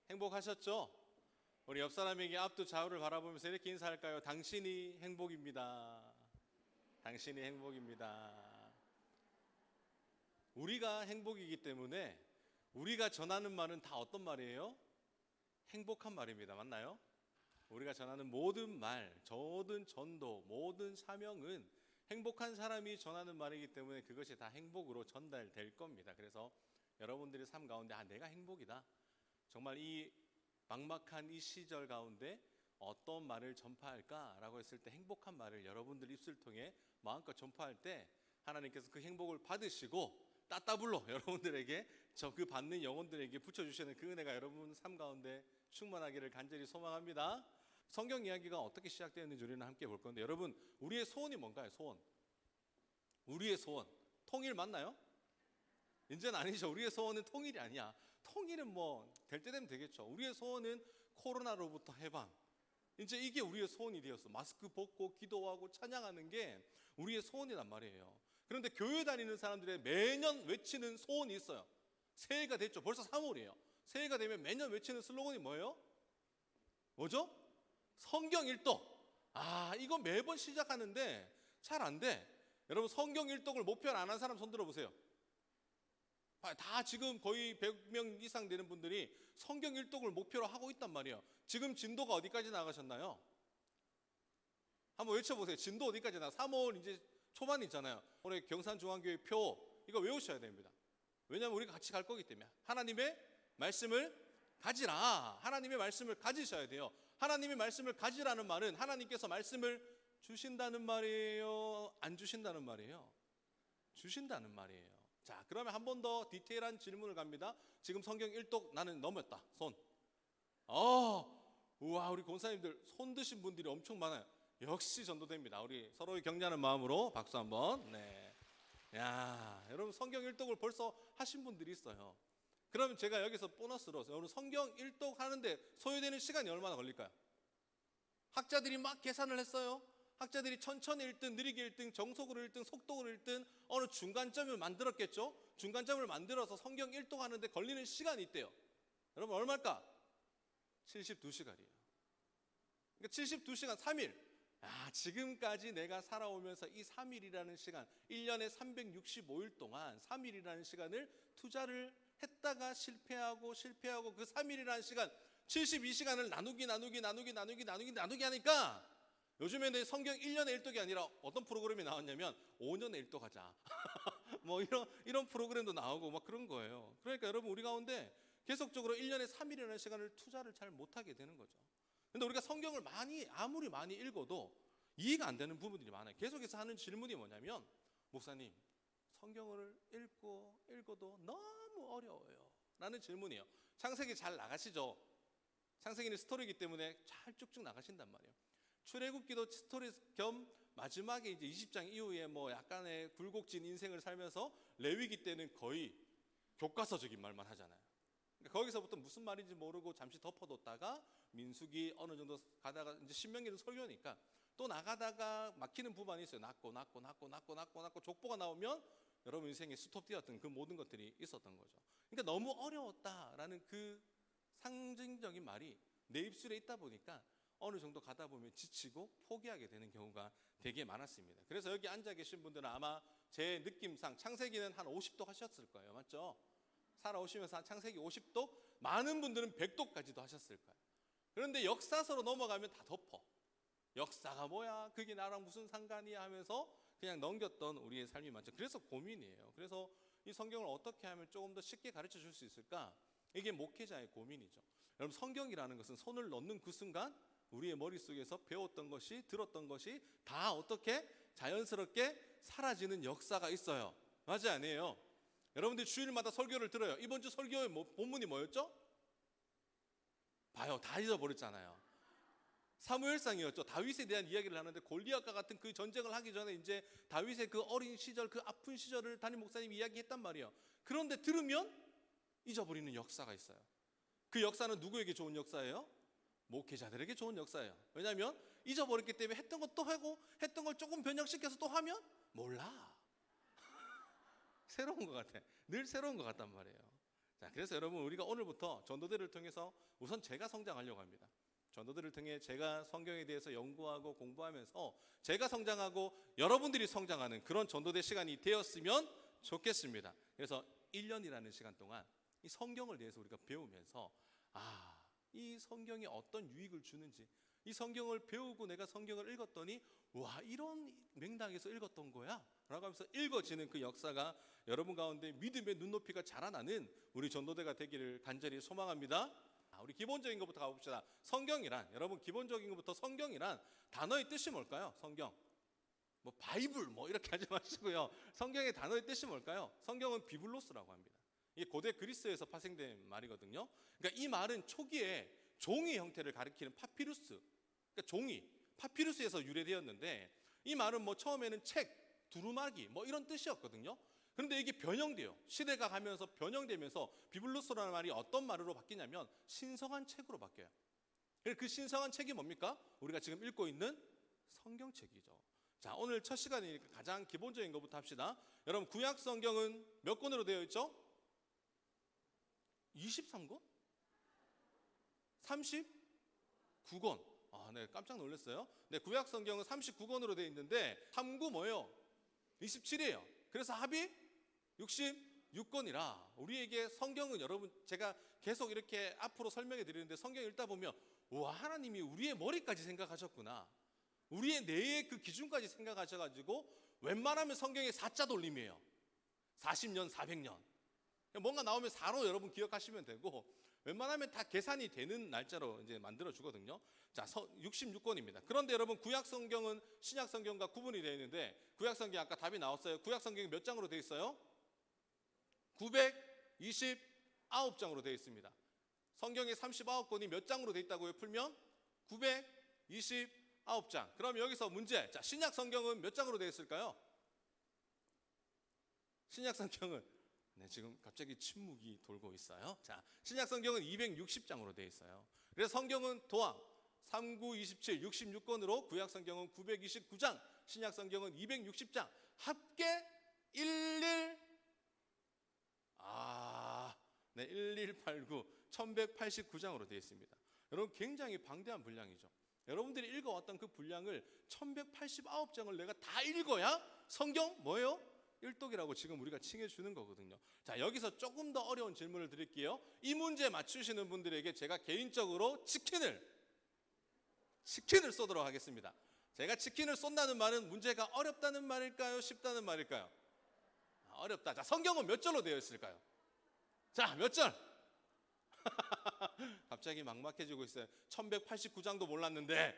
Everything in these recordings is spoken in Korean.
행복하셨죠? 우리 옆 사람에게 앞도 좌우를 바라보면서 이렇게 인사할까요? 당신이 행복입니다. 당신이 행복입니다. 우리가 행복이기 때문에 우리가 전하는 말은 다 어떤 말이에요? 행복한 말입니다. 맞나요? 우리가 전하는 모든 말, 모든 전도, 모든 사명은 행복한 사람이 전하는 말이기 때문에 그것이 다 행복으로 전달될 겁니다. 그래서 여러분들의 삶 가운데 내가 행복이다. 정말 이 막막한 이 시절 가운데 어떤 말을 전파할까라고 했을 때 행복한 말을 여러분들 입술 통해 마음껏 전파할 때 하나님께서 그 행복을 받으시고 따따블로 여러분들에게 그 받는 영혼들에게 붙여주시는 그 은혜가 여러분 삶 가운데 충만하기를 간절히 소망합니다. 성경 이야기가 어떻게 시작되었는지 우리는 함께 볼 건데, 여러분 우리의 소원이 뭔가요? 소원. 우리의 소원 통일 맞나요? 이제는 아니죠. 우리의 소원은 통일이 아니야. 통일은 뭐 될 때 되면 되겠죠. 우리의 소원은 코로나로부터 해방. 이제 이게 우리의 소원이 되었어. 마스크 벗고 기도하고 찬양하는 게 우리의 소원이란 말이에요. 그런데 교회 다니는 사람들의 매년 외치는 소원이 있어요. 새해가 됐죠. 벌써 3월이에요. 새해가 되면 매년 외치는 슬로건이 뭐예요? 뭐죠? 성경 일독. 이거 매번 시작하는데 잘 안 돼. 여러분 성경 일독을 목표로 안 한 사람 손 들어보세요. 다 지금 거의 100명 이상 되는 분들이 성경 일독을 목표로 하고 있단 말이에요. 지금 진도가 어디까지 나가셨나요? 한번 외쳐보세요. 진도 어디까지 나가? 3월 이제 초반이잖아요. 올해 경산중앙교회 표 이거 외우셔야 됩니다. 왜냐하면 우리가 같이 갈 거기 때문에. 하나님의 말씀을 가지라. 하나님의 말씀을 가지셔야 돼요. 하나님의 말씀을 가지라는 말은 하나님께서 말씀을 주신다는 말이에요? 안 주신다는 말이에요? 주신다는 말이에요. 자, 그러면 한 번 더 디테일한 질문을 갑니다. 지금 성경 1독 나는 넘었다. 손. 우와, 우리 권사님들 손 드신 분들이 엄청 많아요. 역시 전도됩니다. 우리 서로의 격려하는 마음으로 박수 한번. 네. 야, 여러분 성경 1독을 벌써 하신 분들이 있어요. 그러면 제가 여기서 보너스로 여러분 성경 1독 하는데 소요되는 시간이 얼마나 걸릴까요? 학자들이 막 계산을 했어요. 학자들이 천천히 읽든 느리게 읽든 정속으로 읽든 속도로 읽든 어느 중간점을 만들었겠죠. 중간점을 만들어서 성경 1독 하는데 걸리는 시간이 있대요. 여러분 얼마일까? 72시간이에요. 그러니까 72시간 3일. 지금까지 내가 살아오면서 이 3일이라는 시간, 1년에 365일 동안 3일이라는 시간을 투자를 했다가 실패하고 그 3일이라는 시간 72시간을 나누기 하니까 요즘에는 성경 1년에 1독이 아니라 어떤 프로그램이 나왔냐면 5년에 1독 하자. 뭐 이런 프로그램도 나오고 막 그런 거예요. 그러니까 여러분 우리 가운데 계속적으로 1년에 3일이라는 시간을 투자를 잘 못하게 되는 거죠. 근데 우리가 성경을 아무리 많이 읽어도 이해가 안 되는 부분들이 많아요. 계속해서 하는 질문이 뭐냐면, 목사님 성경을 읽어도 너무 어려워요 라는 질문이에요. 창세기 잘 나가시죠? 창세기는 스토리이기 때문에 잘 쭉쭉 나가신단 말이에요. 출애굽기도 스토리 겸 마지막에 이제 20장 이후에 뭐 약간의 굴곡진 인생을 살면서 레위기 때는 거의 교과서적인 말만 하잖아요. 그러니까 거기서부터 무슨 말인지 모르고 잠시 덮어뒀다가 민수기 어느 정도 가다가 이제 신명기는 설교니까 또 나가다가 막히는 부분이 있어요. 낳고 족보가 나오면 여러분 인생에 스톱 뛰었던 그 모든 것들이 있었던 거죠. 그러니까 너무 어려웠다라는 그 상징적인 말이 내 입술에 있다 보니까 어느 정도 가다 보면 지치고 포기하게 되는 경우가 되게 많았습니다. 그래서 여기 앉아 계신 분들은 아마 제 느낌상 창세기는 한 50독 하셨을 거예요. 맞죠? 살아오시면서 창세기 50독, 많은 분들은 100독까지도 하셨을 거예요. 그런데 역사서로 넘어가면 다 덮어. 역사가 뭐야? 그게 나랑 무슨 상관이야? 하면서 그냥 넘겼던 우리의 삶이 많죠. 그래서 고민이에요. 그래서 이 성경을 어떻게 하면 조금 더 쉽게 가르쳐 줄 수 있을까? 이게 목회자의 고민이죠. 여러분 성경이라는 것은 손을 넣는 그 순간 우리의 머릿속에서 배웠던 것이, 들었던 것이 다 어떻게 자연스럽게 사라지는 역사가 있어요. 맞지 아니에요? 여러분들 주일마다 설교를 들어요. 이번 주 설교의 본문이 뭐였죠? 봐요. 다 잊어버렸잖아요. 사무엘상이었죠. 다윗에 대한 이야기를 하는데 골리앗과 같은 그 전쟁을 하기 전에 이제 다윗의 그 어린 시절, 그 아픈 시절을 담임 목사님이 이야기했단 말이에요. 그런데 들으면 잊어버리는 역사가 있어요. 그 역사는 누구에게 좋은 역사예요? 목회자들에게 좋은 역사예요. 왜냐하면 잊어버렸기 때문에 했던 것 또 하고 했던 걸 조금 변형시켜서 또 하면 몰라. 새로운 것 같아. 늘 새로운 것 같단 말이에요. 자, 그래서 여러분 우리가 오늘부터 전도들을 통해서 우선 제가 성장하려고 합니다. 전도들을 통해 제가 성경에 대해서 연구하고 공부하면서 제가 성장하고 여러분들이 성장하는 그런 전도대 시간이 되었으면 좋겠습니다. 그래서 1년이라는 시간 동안 이 성경을 대해서 우리가 배우면서 이 성경이 어떤 유익을 주는지, 이 성경을 배우고 내가 성경을 읽었더니 와, 이런 맥락에서 읽었던 거야 라고 하면서 읽어지는 그 역사가 여러분 가운데 믿음의 눈높이가 자라나는 우리 전도대가 되기를 간절히 소망합니다. 우리 기본적인 것부터 가봅시다. 성경이란, 여러분 기본적인 것부터 성경이란 단어의 뜻이 뭘까요? 성경, 뭐 바이블 뭐 이렇게 하지 마시고요. 성경의 단어의 뜻이 뭘까요? 성경은 비블로스라고 합니다. 이게 고대 그리스에서 파생된 말이거든요. 그러니까 이 말은 초기에 종이 형태를 가리키는 파피루스, 그러니까 종이, 파피루스에서 유래되었는데, 이 말은 뭐 처음에는 책, 두루마기 뭐 이런 뜻이었거든요. 그런데 이게 변형돼요. 시대가 가면서 변형되면서 비블로스라는 말이 어떤 말로 바뀌냐면 신성한 책으로 바뀌어요. 그 신성한 책이 뭡니까? 우리가 지금 읽고 있는 성경책이죠. 자, 오늘 첫 시간이니까 가장 기본적인 것부터 합시다. 여러분 구약 성경은 몇 권으로 되어 있죠? 23권? 39권. 네, 깜짝 놀랐어요. 네, 구약 성경은 39권으로 되어 있는데 3구 뭐예요? 27이에요. 그래서 합이 66권이라 우리에게 성경은, 여러분 제가 계속 이렇게 앞으로 설명해 드리는데 성경 읽다 보면 와, 하나님이 우리의 머리까지 생각하셨구나, 우리의 뇌의 그 기준까지 생각하셔가지고 웬만하면 성경의 4자 돌림이에요. 40년, 400년. 뭔가 나오면 4로 여러분 기억하시면 되고, 웬만하면 다 계산이 되는 날짜로 이제 만들어 주거든요. 자, 66권입니다. 그런데 여러분 구약 성경은 신약 성경과 구분이 되어 있는데, 구약 성경 아까 답이 나왔어요. 구약 성경이 몇 장으로 되어 있어요? 929장으로 되어 있습니다. 성경의 39권이 몇 장으로 되어 있다고요? 풀면 929장. 그럼 여기서 문제. 자, 신약 성경은 몇 장으로 되어 있을까요? 신약 성경은, 네, 지금 갑자기 침묵이 돌고 있어요. 자, 신약 성경은 260장으로 되어 있어요. 그래서 성경은 도합 39, 27, 66권으로 구약 성경은 929장, 신약 성경은 260장, 합계 1189, 1189장으로 되어 있습니다. 여러분 굉장히 방대한 분량이죠. 여러분들이 읽어왔던 그 분량을 1189장을 내가 다 읽어야 성경 뭐예요? 일독이라고 지금 우리가 칭해주는 거거든요. 자, 여기서 조금 더 어려운 질문을 드릴게요. 이 문제 맞추시는 분들에게 제가 개인적으로 치킨을 쏘도록 하겠습니다. 제가 치킨을 쏜다는 말은 문제가 어렵다는 말일까요? 쉽다는 말일까요? 어렵다. 자, 성경은 몇 절로 되어 있을까요? 자, 몇 절? 갑자기 막막해지고 있어요. 1189장도 몰랐는데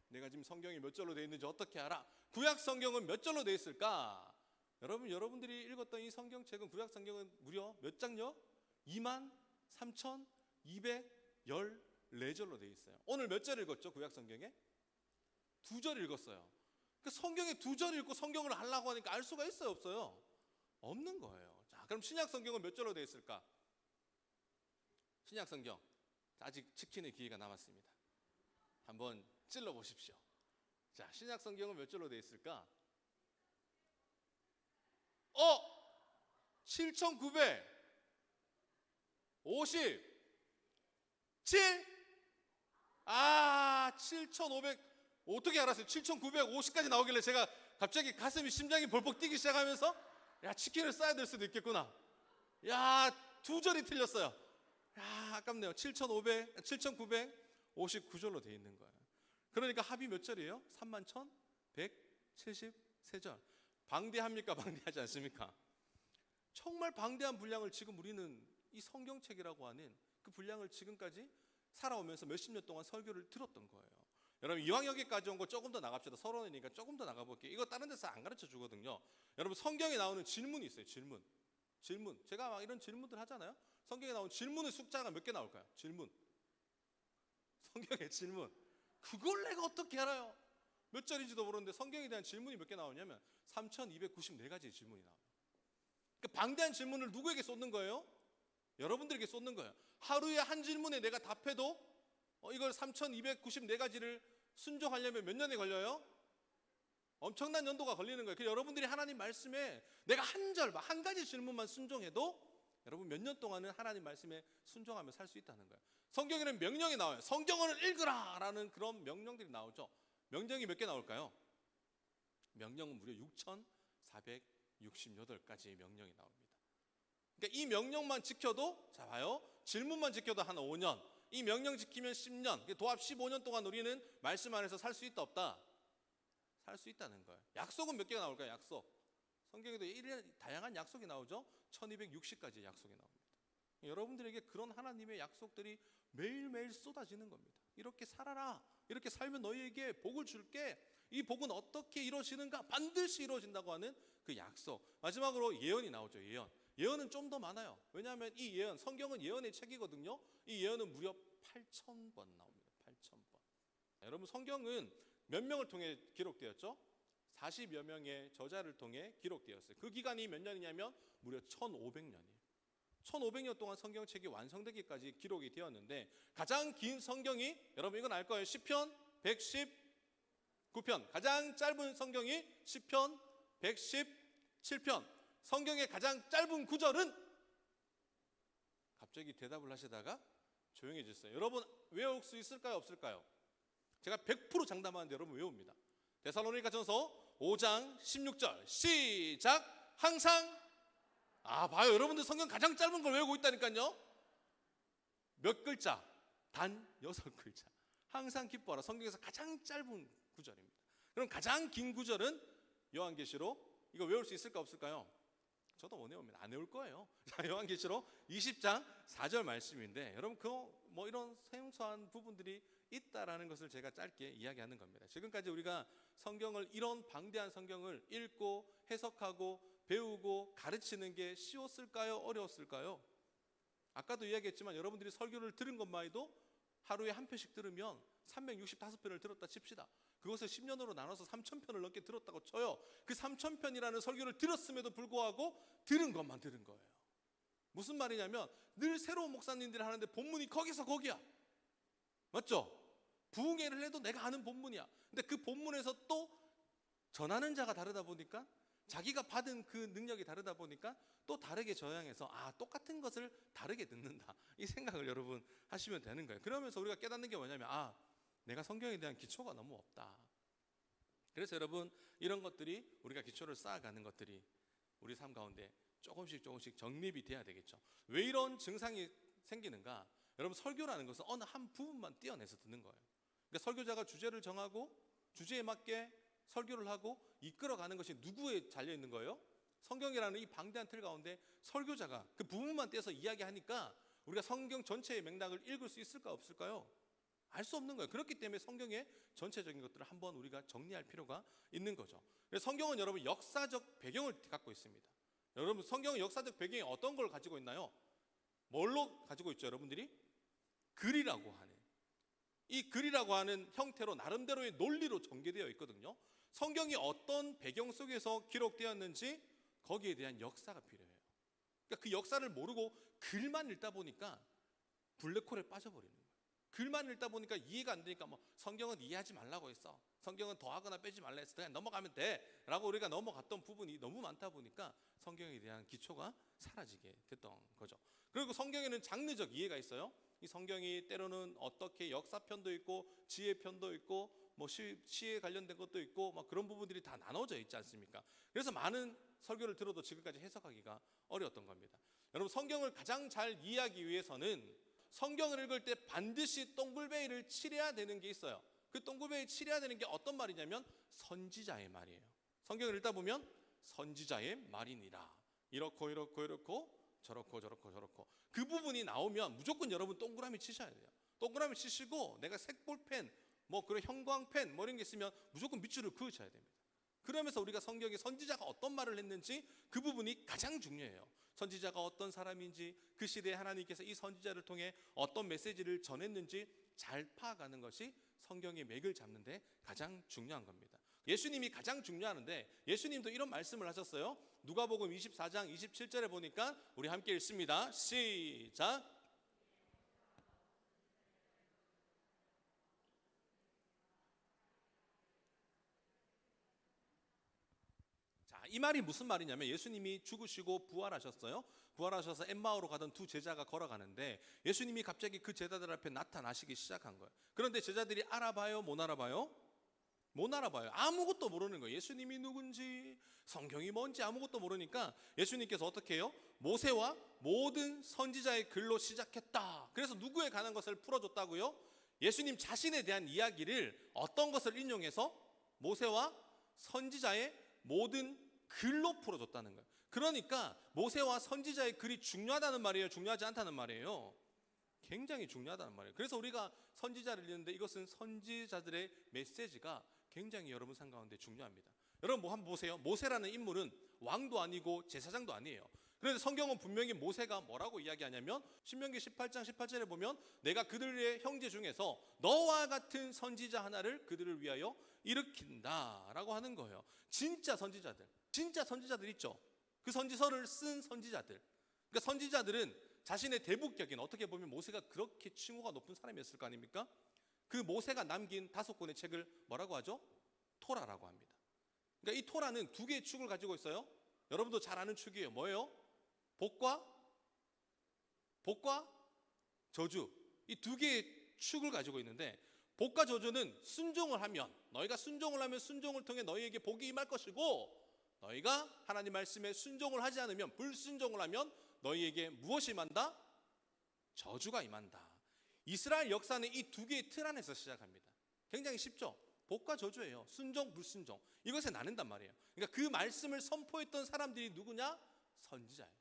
내가 지금 성경이 몇 절로 되어 있는지 어떻게 알아? 구약 성경은 몇 절로 되어 있을까? 여러분들이 읽었던 이 성경책은, 구약 성경은 무려 몇 장요? 23,214절로 되어 있어요. 오늘 몇 절 읽었죠? 구약 성경에? 2절 읽었어요. 그 성경에 2절 읽고 성경을 하려고 하니까 알 수가 있어요, 없어요? 없는 거예요. 자, 그럼 신약 성경은 몇 절로 되어 있을까? 신약 성경, 아직 치킨의 기회가 남았습니다. 한번 찔러 보십시오. 자, 신약 성경은 몇 절로 되어 있을까? 7,957? 7,500. 어떻게 알았어요? 7,950까지 나오길래 제가 갑자기 가슴이, 심장이 벌벅 뛰기 시작하면서 야, 치킨을 싸야 될 수도 있겠구나. 야, 2절이 틀렸어요. 야, 아깝네요. 7,959절로 되어 있는 거예요. 그러니까 합이 몇 절이에요? 31,173절. 방대합니까? 방대하지 않습니까? 정말 방대한 분량을 지금 우리는 이 성경책이라고 하는 그 분량을 지금까지 살아오면서 몇십 년 동안 설교를 들었던 거예요. 여러분 이왕 여기까지 온 거 조금 더 나갑시다. 서론이니까 조금 더 나가볼게요. 이거 다른 데서 안 가르쳐 주거든요. 여러분 성경에 나오는 질문이 있어요. 질문. 제가 막 이런 질문들 하잖아요. 성경에 나온 질문의 숫자가 몇 개 나올까요? 질문. 성경의 질문. 그걸 내가 어떻게 알아요? 몇 절인지도 모르는데 성경에 대한 질문이 몇 개 나오냐면 3,294가지의 질문이 나와요. 그러니까 방대한 질문을 누구에게 쏟는 거예요? 여러분들에게 쏟는 거예요. 하루에 한 질문에 내가 답해도 이걸 3,294가지를 순종하려면 몇 년이 걸려요? 엄청난 연도가 걸리는 거예요. 여러분들이 하나님 말씀에 내가 한 가지 질문만 순종해도 여러분 몇 년 동안은 하나님 말씀에 순종하며 살 수 있다는 거예요. 성경에는 명령이 나와요. 성경을 읽으라 라는 그런 명령들이 나오죠. 명령이 몇 개 나올까요? 명령은 무려 6,468가지의 명령이 나옵니다. 그러니까 이 명령만 지켜도, 자 봐요, 질문만 지켜도 한 5년, 이 명령 지키면 10년, 도합 15년 동안 우리는 말씀 안에서 살 수 있다 없다? 살 수 있다는 거예요. 약속은 몇 개가 나올까요? 약속. 성경에도 다양한 약속이 나오죠. 1260가지의 약속이 나옵니다. 여러분들에게 그런 하나님의 약속들이 매일매일 쏟아지는 겁니다. 이렇게 살아라, 이렇게 살면 너희에게 복을 줄게. 이 복은 어떻게 이루어지는가? 반드시 이루어진다고 하는 그 약속. 마지막으로 예언이 나오죠. 예언은 좀 더 많아요. 왜냐하면 이 예언, 성경은 예언의 책이거든요. 이 예언은 무려 8,000번 나옵니다. 8,000번. 여러분 성경은 몇 명을 통해 기록되었죠? 40여 명의 저자를 통해 기록되었어요. 그 기간이 몇 년이냐면 무려 1,500년이에요. 1,500년 동안 성경책이 완성되기까지 기록이 되었는데, 가장 긴 성경이, 여러분 이건 알 거예요. 시편 119편. 가장 짧은 성경이 시편 117편. 성경의 가장 짧은 구절은, 갑자기 대답을 하시다가 조용해졌어요. 여러분 외울 수 있을까요? 없을까요? 제가 100% 장담하는데 여러분 외웁니다. 데살로니가전서 5장 16절 시작. 항상, 봐요, 여러분들 성경 가장 짧은 걸 외우고 있다니까요. 몇 글자? 단 6글자. 항상 기뻐하라. 성경에서 가장 짧은 구절입니다. 그럼 가장 긴 구절은 요한계시록. 이거 외울 수 있을까 없을까요? 저도 못 외웁니다. 안 외울 거예요. 자, 요한계시록 20장 4절 말씀인데, 여러분 뭐 이런 생소한 부분들이 있다라는 것을 제가 짧게 이야기하는 겁니다. 지금까지 우리가 성경을, 이런 방대한 성경을 읽고 해석하고 배우고 가르치는 게 쉬웠을까요? 어려웠을까요? 아까도 이야기했지만 여러분들이 설교를 들은 것만 해도 하루에 한 편씩 들으면 365편을 들었다 칩시다. 그것을 10년으로 나눠서 3,000편을 넘게 들었다고 쳐요. 그 3,000편이라는 설교를 들었음에도 불구하고 들은 것만 들은 거예요. 무슨 말이냐면 늘 새로운 목사님들이 하는데 본문이 거기서 거기야. 맞죠? 부흥회를 해도 내가 아는 본문이야. 근데 그 본문에서 또 전하는 자가 다르다 보니까, 자기가 받은 그 능력이 다르다 보니까 또 다르게 저양해서 똑같은 것을 다르게 듣는다, 이 생각을 여러분 하시면 되는 거예요. 그러면서 우리가 깨닫는 게 뭐냐면 내가 성경에 대한 기초가 너무 없다. 그래서 여러분 이런 것들이, 우리가 기초를 쌓아가는 것들이 우리 삶 가운데 조금씩 정립이 돼야 되겠죠. 왜 이런 증상이 생기는가? 여러분 설교라는 것은 어느 한 부분만 떼어내서 듣는 거예요. 그러니까 설교자가 주제를 정하고 주제에 맞게 설교를 하고 이끌어가는 것이 누구에 잘려있는 거예요? 성경이라는 이 방대한 틀 가운데 설교자가 그 부분만 떼서 이야기하니까 우리가 성경 전체의 맥락을 읽을 수 있을까 없을까요? 알 수 없는 거예요. 그렇기 때문에 성경의 전체적인 것들을 한번 우리가 정리할 필요가 있는 거죠. 그래서 성경은 여러분 역사적 배경을 갖고 있습니다. 여러분 성경은 역사적 배경이 어떤 걸 가지고 있나요? 뭘로 가지고 있죠? 여러분들이 글이라고 하는, 이 글이라고 하는 형태로 나름대로의 논리로 전개되어 있거든요. 성경이 어떤 배경 속에서 기록되었는지 거기에 대한 역사가 필요해요. 그러니까 그 역사를 모르고 글만 읽다 보니까 블랙홀에 빠져버리는 거예요. 글만 읽다 보니까 이해가 안 되니까 성경은 이해하지 말라고 했어, 성경은 더하거나 빼지 말라 했어, 그냥 넘어가면 돼 라고 우리가 넘어갔던 부분이 너무 많다 보니까 성경에 대한 기초가 사라지게 됐던 거죠. 그리고 성경에는 장르적 이해가 있어요. 이 성경이 때로는 어떻게 역사편도 있고 지혜편도 있고 시에 관련된 것도 있고 그런 부분들이 다 나눠져 있지 않습니까? 그래서 많은 설교를 들어도 지금까지 해석하기가 어려웠던 겁니다. 여러분 성경을 가장 잘 이해하기 위해서는 성경을 읽을 때 반드시 동글베이를 칠해야 되는 게 있어요. 그 동글베이 칠해야 되는 게 어떤 말이냐면 선지자의 말이에요. 성경을 읽다 보면 선지자의 말이니라, 이렇고 저렇고 그 부분이 나오면 무조건 여러분 동그라미 치셔야 돼요. 동그라미 치시고 내가 색볼펜 그런 형광펜 이런 게 있으면 무조건 밑줄을 그으셔야 됩니다. 그러면서 우리가 성경에 선지자가 어떤 말을 했는지 그 부분이 가장 중요해요. 선지자가 어떤 사람인지, 그 시대에 하나님께서 이 선지자를 통해 어떤 메시지를 전했는지 잘 파악하는 것이 성경의 맥을 잡는 데 가장 중요한 겁니다. 예수님이 가장 중요하는데 예수님도 이런 말씀을 하셨어요. 누가복음 24장 27절에 보니까 우리 함께 읽습니다. 시작. 이 말이 무슨 말이냐면 예수님이 죽으시고 부활하셨어요. 부활하셔서 엠마오로 가던 두 제자가 걸어가는데 예수님이 갑자기 그 제자들 앞에 나타나시기 시작한 거예요. 그런데 제자들이 알아봐요? 못 알아봐요? 못 알아봐요. 아무것도 모르는 거예요. 예수님이 누군지, 성경이 뭔지 아무것도 모르니까 예수님께서 어떻게 해요? 모세와 모든 선지자의 글로 시작했다. 그래서 누구에 관한 것을 풀어줬다고요? 예수님 자신에 대한 이야기를 어떤 것을 인용해서 모세와 선지자의 모든 글로 풀어줬다는 거예요. 그러니까 모세와 선지자의 글이 중요하다는 말이에요? 중요하지 않다는 말이에요? 굉장히 중요하다는 말이에요. 그래서 우리가 선지자를 읽는데 이것은 선지자들의 메시지가 굉장히 여러분 삶 가운데 중요합니다. 여러분 뭐 한번 보세요. 모세라는 인물은 왕도 아니고 제사장도 아니에요. 그런데 성경은 분명히 모세가 뭐라고 이야기하냐면 신명기 18장 18절에 보면 내가 그들의 형제 중에서 너와 같은 선지자 하나를 그들을 위하여 일으킨다 라고 하는 거예요. 진짜 선지자들 있죠. 그 선지서를 쓴 선지자들. 그러니까 선지자들은 자신의 대북격인, 어떻게 보면 모세가 그렇게 칭호가 높은 사람이었을 거 아닙니까? 그 모세가 남긴 5권의 책을 뭐라고 하죠? 토라라고 합니다. 그러니까 이 토라는 두 개의 축을 가지고 있어요. 여러분도 잘 아는 축이에요. 뭐예요? 복과 저주. 이 두 개의 축을 가지고 있는데 복과 저주는 순종을 하면, 너희가 순종을 하면 순종을 통해 너희에게 복이 임할 것이고, 너희가 하나님 말씀에 순종을 하지 않으면, 불순종을 하면 너희에게 무엇이 임한다? 저주가 임한다. 이스라엘 역사는 이 두 개의 틀 안에서 시작합니다. 굉장히 쉽죠? 복과 저주예요. 순종, 불순종. 이것에 나눈단 말이에요. 그러니까 그 말씀을 선포했던 사람들이 누구냐? 선지자예요.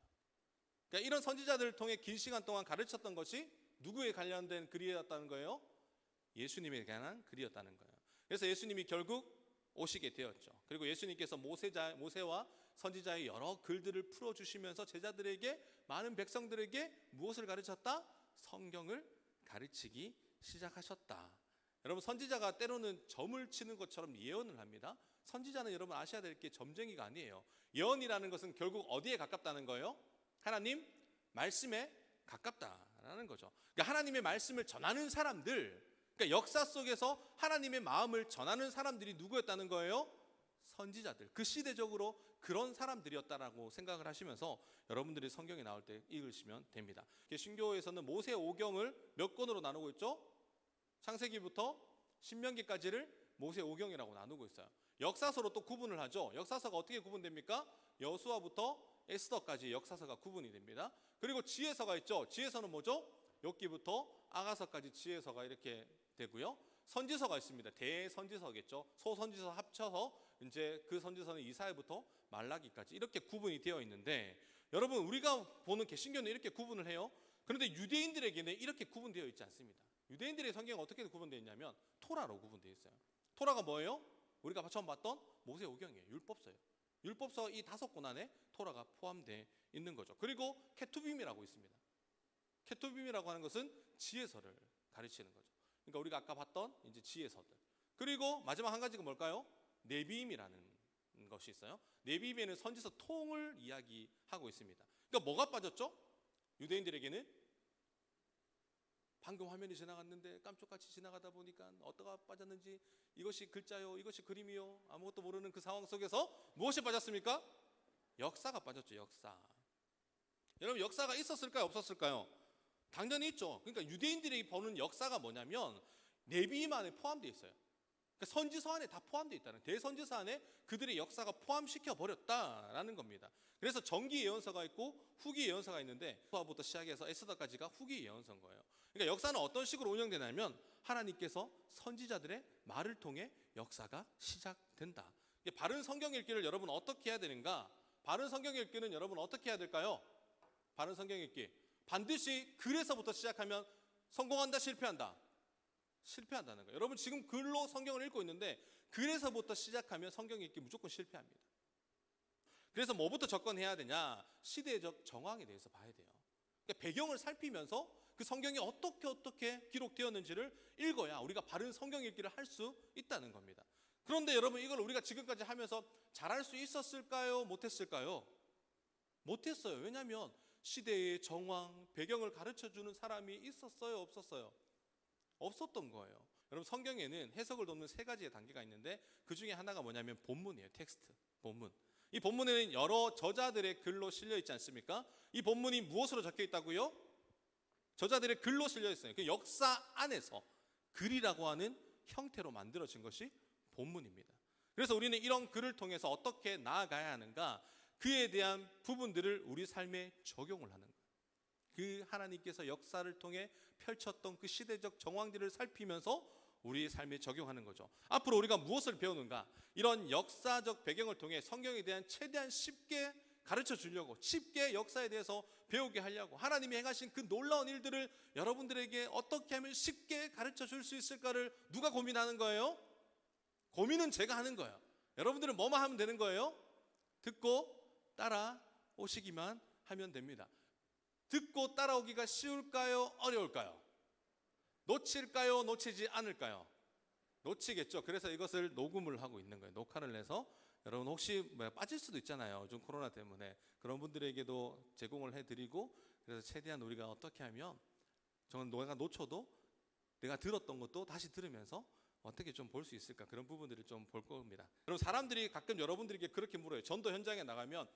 그러니까 이런 선지자들을 통해 긴 시간 동안 가르쳤던 것이 누구에 관련된 글이었다는 거예요? 예수님에 관한 글이었다는 거예요. 그래서 예수님이 결국 오시게 되었죠. 그리고 예수님께서 모세와 선지자의 여러 글들을 풀어주시면서 제자들에게, 많은 백성들에게 무엇을 가르쳤다? 성경을 가르치기 시작하셨다. 여러분, 선지자가 때로는 점을 치는 것처럼 예언을 합니다. 선지자는 여러분 아셔야 될 게 점쟁이가 아니에요. 예언이라는 것은 결국 어디에 가깝다는 거예요? 하나님 말씀에 가깝다라는 거죠. 그러니까 하나님의 말씀을 전하는 사람들, 그러니까 역사 속에서 하나님의 마음을 전하는 사람들이 누구였다는 거예요? 선지자들. 그 시대적으로 그런 사람들이었다라고 생각을 하시면서 여러분들이 성경에 나올 때 읽으시면 됩니다. 신교에서는 모세 오경을 몇 권으로 나누고 있죠? 창세기부터 신명기까지를 모세 오경이라고 나누고 있어요. 역사서로 또 구분을 하죠. 역사서가 어떻게 구분됩니까? 여수아부터 에스더까지 역사서가 구분이 됩니다. 그리고 지혜서가 있죠. 지혜서는 뭐죠? 욥기부터 아가서까지 지혜서가 이렇게 되고요. 선지서가 있습니다. 대선지서겠죠. 소선지서 합쳐서 이제 그 선지서는 이사야부터 말라기까지 이렇게 구분이 되어 있는데, 여러분 우리가 보는 개신교는 이렇게 구분을 해요. 그런데 유대인들에게는 이렇게 구분되어 있지 않습니다. 유대인들의 성경은 어떻게 구분되어 있냐면 토라로 구분되어 있어요. 토라가 뭐예요? 우리가 처음 봤던 모세 오경이에요. 율법서예요. 율법서 이 5권 안에 토라가 포함되어 있는 거죠. 그리고 케투빔이라고 있습니다. 케투빔이라고 하는 것은 지혜서를 가르치는 거죠. 그러니까 우리가 아까 봤던 이제 지혜서들. 그리고 마지막 한 가지가 뭘까요? 네비임이라는 것이 있어요. 네비임에는 선지서 통을 이야기하고 있습니다. 그러니까 뭐가 빠졌죠? 유대인들에게는 방금 화면이 지나갔는데 깜짝같이 지나가다 보니까 어떠가 빠졌는지, 이것이 글자요, 이것이 그림이요, 아무것도 모르는 그 상황 속에서 무엇이 빠졌습니까? 역사가 빠졌죠. 역사. 여러분 역사가 있었을까요? 없었을까요? 당연히 있죠. 그러니까 유대인들이 보는 역사가 뭐냐면 네비임 안에 포함되어 있어요. 그러니까 선지서 안에 다 포함되어 있다는, 대선지서 안에 그들의 역사가 포함시켜 버렸다라는 겁니다. 그래서 정기 예언서가 있고 후기 예언서가 있는데, 수아부터 시작해서 에스더까지가 후기 예언서인 거예요. 그러니까 역사는 어떤 식으로 운영되냐면 하나님께서 선지자들의 말을 통해 역사가 시작된다. 바른 성경 읽기를 여러분 어떻게 해야 되는가? 바른 성경 읽기는 여러분 어떻게 해야 될까요? 바른 성경 읽기 반드시 글에서부터 시작하면 성공한다, 실패한다? 실패한다는 거예요. 여러분 지금 글로 성경을 읽고 있는데 글에서부터 시작하면 성경 읽기 무조건 실패합니다. 그래서 뭐부터 접근해야 되냐? 시대적 정황에 대해서 봐야 돼요. 그러니까 배경을 살피면서 그 성경이 어떻게 기록되었는지를 읽어야 우리가 바른 성경 읽기를 할 수 있다는 겁니다. 그런데 여러분 이걸 우리가 지금까지 하면서 잘할 수 있었을까요? 못했을까요? 못했어요. 왜냐하면 시대의 정황, 배경을 가르쳐주는 사람이 있었어요? 없었어요? 없었던 거예요. 여러분 성경에는 해석을 돕는 3가지의 단계가 있는데 그 중에 하나가 뭐냐면 본문이에요. 텍스트, 본문. 이 본문에는 여러 저자들의 글로 실려 있지 않습니까? 이 본문이 무엇으로 적혀 있다고요? 저자들의 글로 실려 있어요. 그 역사 안에서 글이라고 하는 형태로 만들어진 것이 본문입니다. 그래서 우리는 이런 글을 통해서 어떻게 나아가야 하는가, 그에 대한 부분들을 우리 삶에 적용을 하는 거예요. 그 하나님께서 역사를 통해 펼쳤던 그 시대적 정황들을 살피면서 우리의 삶에 적용하는 거죠. 앞으로 우리가 무엇을 배우는가? 이런 역사적 배경을 통해 성경에 대한 최대한 쉽게 가르쳐 주려고, 쉽게 역사에 대해서 배우게 하려고, 하나님이 행하신 그 놀라운 일들을 여러분들에게 어떻게 하면 쉽게 가르쳐 줄 수 있을까를 누가 고민하는 거예요? 고민은 제가 하는 거예요. 여러분들은 뭐만 하면 되는 거예요? 듣고 따라오시기만 하면 됩니다. 듣고 따라오기가 쉬울까요? 어려울까요? 놓칠까요? 놓치지 않을까요? 놓치겠죠. 그래서 이것을 녹음을 하고 있는 거예요. 녹화를 해서 여러분 혹시 빠질 수도 있잖아요. 요즘 코로나 때문에. 그런 분들에게도 제공을 해드리고, 그래서 최대한 우리가 어떻게 하면 저는 내가 놓쳐도 내가 들었던 것도 다시 들으면서 어떻게 좀 볼 수 있을까, 그런 부분들을 좀 볼 겁니다. 여러분, 사람들이 가끔 여러분들에게 그렇게 물어요. 전도 현장에 나가면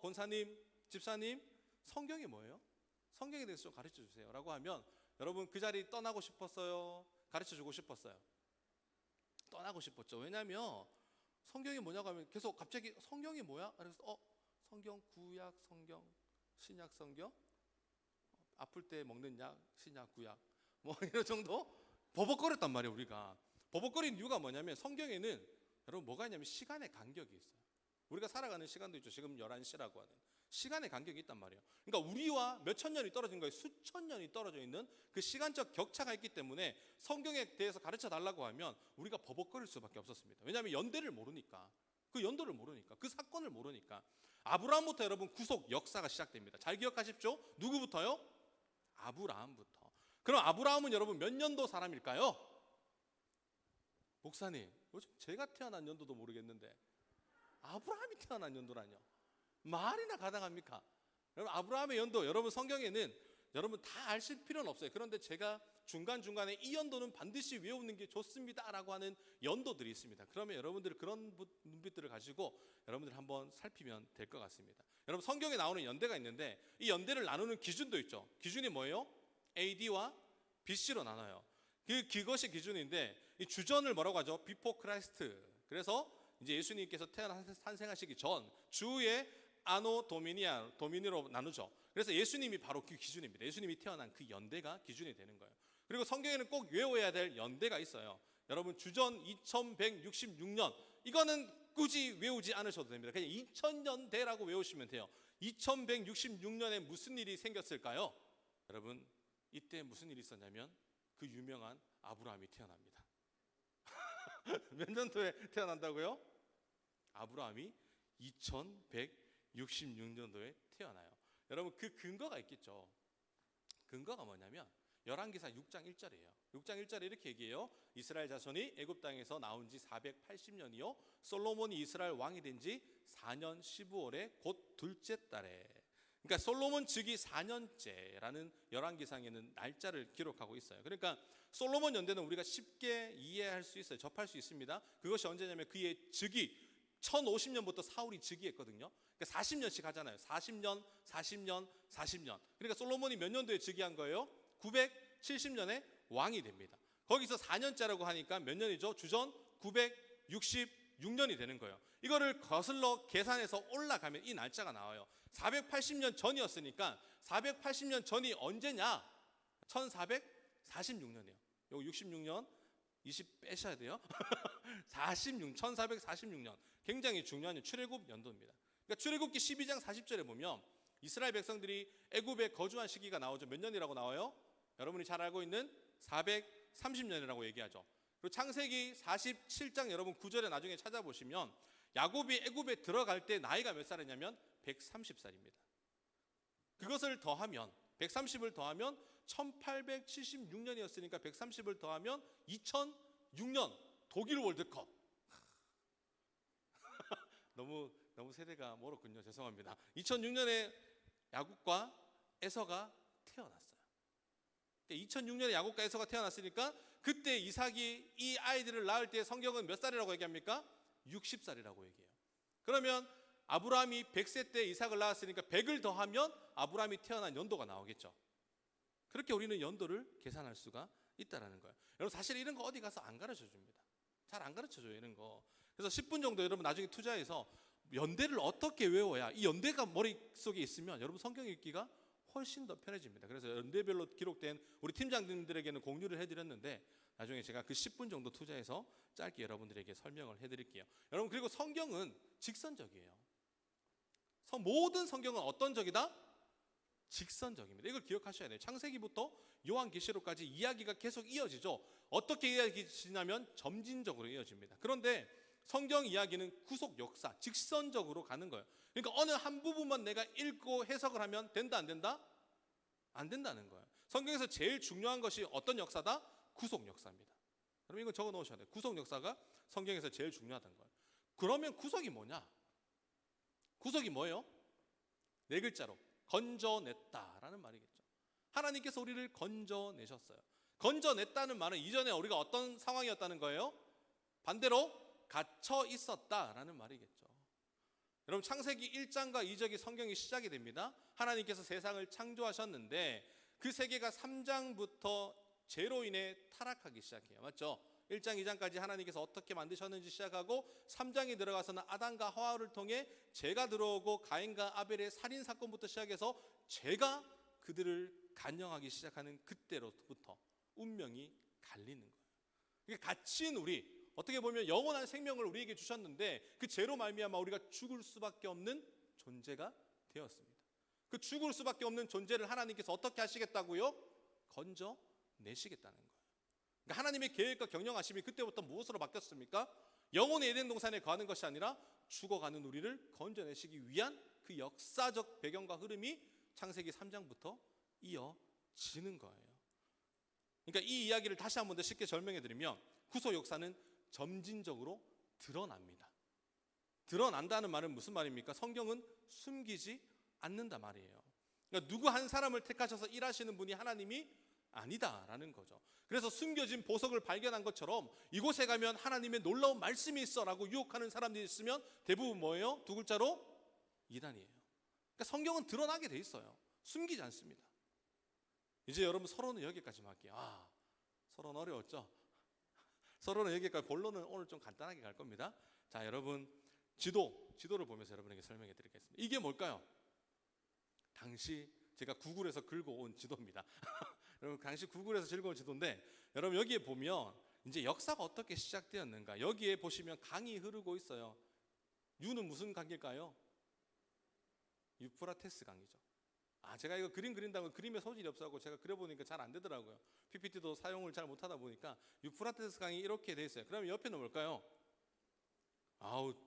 권사님, 집사님, 성경이 뭐예요? 성경에 대해서 좀 가르쳐 주세요 라고 하면, 여러분 그 자리 떠나고 싶었어요? 가르쳐 주고 싶었어요? 떠나고 싶었죠. 왜냐하면 성경이 뭐냐고 하면 계속 갑자기 성경이 뭐야? 그래서 성경, 구약 성경, 신약 성경, 아플 때 먹는 약, 신약, 구약, 뭐 이런 정도 버벅거렸단 말이에요. 우리가 버벅거리는 이유가 뭐냐면, 성경에는 여러분 뭐가 있냐면 시간의 간격이 있어요. 우리가 살아가는 시간도 있죠. 지금 11시라고 하는 시간의 간격이 있단 말이에요. 그러니까 우리와 몇천 년이 떨어진 거예요. 수천 년이 떨어져 있는 그 시간적 격차가 있기 때문에 성경에 대해서 가르쳐 달라고 하면 우리가 버벅거릴 수밖에 없었습니다. 왜냐하면 연대를 모르니까, 그 연도를 모르니까, 그 사건을 모르니까. 아브라함부터 여러분 구속 역사가 시작됩니다. 잘 기억하십시오. 누구부터요? 아브라함부터. 그럼 아브라함은 여러분 몇 년도 사람일까요? 목사님, 요즘 제가 태어난 연도도 모르겠는데 아브라함이 태어난 연도라뇨? 말이나 가당합니까? 여러분, 아브라함의 연도, 여러분 성경에는 여러분 다 아실 필요는 없어요. 그런데 제가 중간중간에 이 연도는 반드시 외우는 게 좋습니다 라고 하는 연도들이 있습니다. 그러면 여러분들 그런 눈빛들을 가지고 여러분들 한번 살피면 될 것 같습니다. 여러분, 성경에 나오는 연대가 있는데 이 연대를 나누는 기준도 있죠. 기준이 뭐예요? AD와 BC로 나눠요. 그것이 기준인데, 이 주전을 뭐라고 하죠? 비포 크라이스트. 그래서 이제 예수님께서 탄생하시기 전 주의 아노 도미니로 나누죠. 그래서 예수님이 바로 그 기준입니다. 예수님이 태어난 그 연대가 기준이 되는 거예요. 그리고 성경에는 꼭 외워야 될 연대가 있어요. 여러분, 주전 2166년, 이거는 굳이 외우지 않으셔도 됩니다. 그냥 2000년대라고 외우시면 돼요. 2166년에 무슨 일이 생겼을까요? 여러분, 이때 무슨 일이 있었냐면 그 유명한 아브라함이 태어납니다. 몇 년도에 태어난다고요? 아브라함이 2166년도에 태어나요. 여러분, 그 근거가 있겠죠. 근거가 뭐냐면 열왕기사 6장 1절이에요. 6장 1절에 이렇게 얘기해요. 이스라엘 자손이 애굽 땅에서 나온 지 480년이요 솔로몬이 이스라엘 왕이 된 지 4년 15월에 곧 둘째 달에. 그러니까 솔로몬 즉위 4년째라는 열왕기상에는 날짜를 기록하고 있어요. 그러니까 솔로몬 연대는 우리가 쉽게 이해할 수 있어요. 접할 수 있습니다. 그것이 언제냐면 그의 즉위 1050년부터 사울이 즉위했거든요. 그러니까 40년씩 하잖아요. 40년, 40년, 40년. 그러니까 솔로몬이 몇 년도에 즉위한 거예요? 970년에 왕이 됩니다. 거기서 4년째라고 하니까 몇 년이죠? 주전 966년이 되는 거예요. 이거를 거슬러 계산해서 올라가면 이 날짜가 나와요. 480년 전이었으니까 480년 전이 언제냐? 1446년이에요. 요거 66년 20 빼셔야 돼요. 1446년. 굉장히 중요한 출애굽 연도입니다. 그러니까 출애굽기 12장 40절에 보면 이스라엘 백성들이 애굽에 거주한 시기가 나오죠. 몇 년이라고 나와요? 여러분이 잘 알고 있는 430년이라고 얘기하죠. 그리고 창세기 47장 여러분 9절에 나중에 찾아보시면 야곱이 애굽에 들어갈 때 나이가 몇 살이냐면 130살입니다. 그것을 더하면 130을 더하면 1876년이었으니까 130을 더하면 2006년 독일 월드컵. 너무 세대가 멀었군요. 죄송합니다. 2006년에 야곱과 에서가 태어났어요. 2006년에 야곱과 에서가 태어났으니까 그때 이삭이 이 아이들을 낳을 때 성경은 몇 살이라고 얘기합니까? 60살이라고 얘기해요. 그러면 아브라함이 100세 때 이삭을 낳았으니까 100을 더하면 아브라함이 태어난 연도가 나오겠죠. 그렇게 우리는 연도를 계산할 수가 있다라는 거예요. 여러분 사실 이런 거 어디 가서 안 가르쳐 줍니다. 잘 안 가르쳐 줘요, 이런 거. 그래서 10분 정도 여러분 나중에 투자해서 연대를 어떻게 외워야, 이 연대가 머릿속에 있으면 여러분 성경 읽기가 훨씬 더 편해집니다. 그래서 연대별로 기록된 우리 팀장님들에게는 공유를 해드렸는데 나중에 제가 그 10분 정도 투자해서 짧게 여러분들에게 설명을 해드릴게요. 여러분 그리고 성경은 직선적이에요. 모든 성경은 어떤 적이다? 직선적입니다. 이걸 기억하셔야 돼요. 창세기부터 요한계시록까지 이야기가 계속 이어지죠. 어떻게 이어지냐면 점진적으로 이어집니다. 그런데 성경 이야기는 구속 역사, 직선적으로 가는 거예요. 그러니까 어느 한 부분만 내가 읽고 해석을 하면 된다, 안 된다? 안 된다는 거예요. 성경에서 제일 중요한 것이 어떤 역사다? 구속 역사입니다. 여러분 이거 적어 놓으셔야 돼요. 구속 역사가 성경에서 제일 중요하다는 거예요. 그러면 구속이 뭐냐? 구속이 뭐예요? 네 글자로 건져냈다라는 말이겠죠. 하나님께서 우리를 건져내셨어요. 건져냈다는 말은 이전에 우리가 어떤 상황이었다는 거예요? 반대로 갇혀 있었다라는 말이겠죠. 여러분 창세기 1장과 2장이 성경이 시작이 됩니다. 하나님께서 세상을 창조하셨는데 그 세계가 3장부터 죄로 인해 타락하기 시작해요. 맞죠? 1장, 2장까지 하나님께서 어떻게 만드셨는지 시작하고 3장에 들어가서는 아담과 하와를 통해 죄가 들어오고 가인과 아벨의 살인 사건부터 시작해서 죄가 그들을 간영하기 시작하는 그때로부터 운명이 갈리는 거예요. 그러니까 갇힌 우리, 어떻게 보면 영원한 생명을 우리에게 주셨는데 그 죄로 말미암아 우리가 죽을 수밖에 없는 존재가 되었습니다. 그 죽을 수밖에 없는 존재를 하나님께서 어떻게 하시겠다고요? 건져내시겠다는 거예요. 그러니까 하나님의 계획과 경영하심이 그때부터 무엇으로 바뀌었습니까? 영원의 에덴 동산에 거하는 것이 아니라 죽어가는 우리를 건져내시기 위한 그 역사적 배경과 흐름이 창세기 3장부터 이어지는 거예요. 그러니까 이 이야기를 다시 한 번 더 쉽게 설명해 드리면 구속 역사는 점진적으로 드러납니다. 드러난다는 말은 무슨 말입니까? 성경은 숨기지 않는다 말이에요. 그러니까 누구 한 사람을 택하셔서 일하시는 분이 하나님이 아니다라는 거죠. 그래서 숨겨진 보석을 발견한 것처럼 이곳에 가면 하나님의 놀라운 말씀이 있어라고 유혹하는 사람들이 있으면 대부분 뭐예요? 두 글자로 이단이에요. 그러니까 성경은 드러나게 돼 있어요. 숨기지 않습니다. 이제 여러분 서론은 여기까지만 할게요. 서론 어려웠죠? 서론은 여기까지, 본론은 오늘 좀 간단하게 갈 겁니다. 자, 여러분 지도를 보면서 여러분에게 설명해 드리겠습니다. 이게 뭘까요? 당시 제가 구글에서 긁어온 지도입니다. 여러분 당시 구글에서 긁어온 지도인데 여러분 여기에 보면 이제 역사가 어떻게 시작되었는가, 여기에 보시면 강이 흐르고 있어요. 유는 무슨 강일까요? 유프라테스 강이죠. 제가 이거 그림 그린다고 그림에 소질이 없어서 제가 그려보니까 잘 안 되더라고요. PPT도 사용을 잘 못하다 보니까 유프라테스 강이 이렇게 돼 있어요. 그러면 옆에는 뭘까요?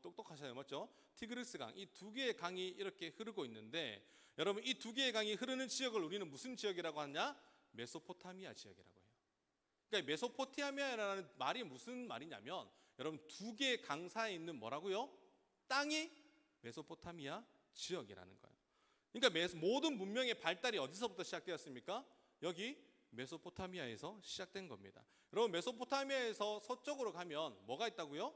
똑똑하셔요. 맞죠? 티그리스 강, 이 두 개의 강이 이렇게 흐르고 있는데 여러분 이 두 개의 강이 흐르는 지역을 우리는 무슨 지역이라고 하냐? 메소포타미아 지역이라고 해요. 그러니까 메소포타미아라는 말이 무슨 말이냐면 여러분 두 개의 강 사이에 있는 뭐라고요? 땅이 메소포타미아 지역이라는 거예요. 그러니까 모든 문명의 발달이 어디서부터 시작되었습니까? 여기 메소포타미아에서 시작된 겁니다. 여러분 메소포타미아에서 서쪽으로 가면 뭐가 있다고요?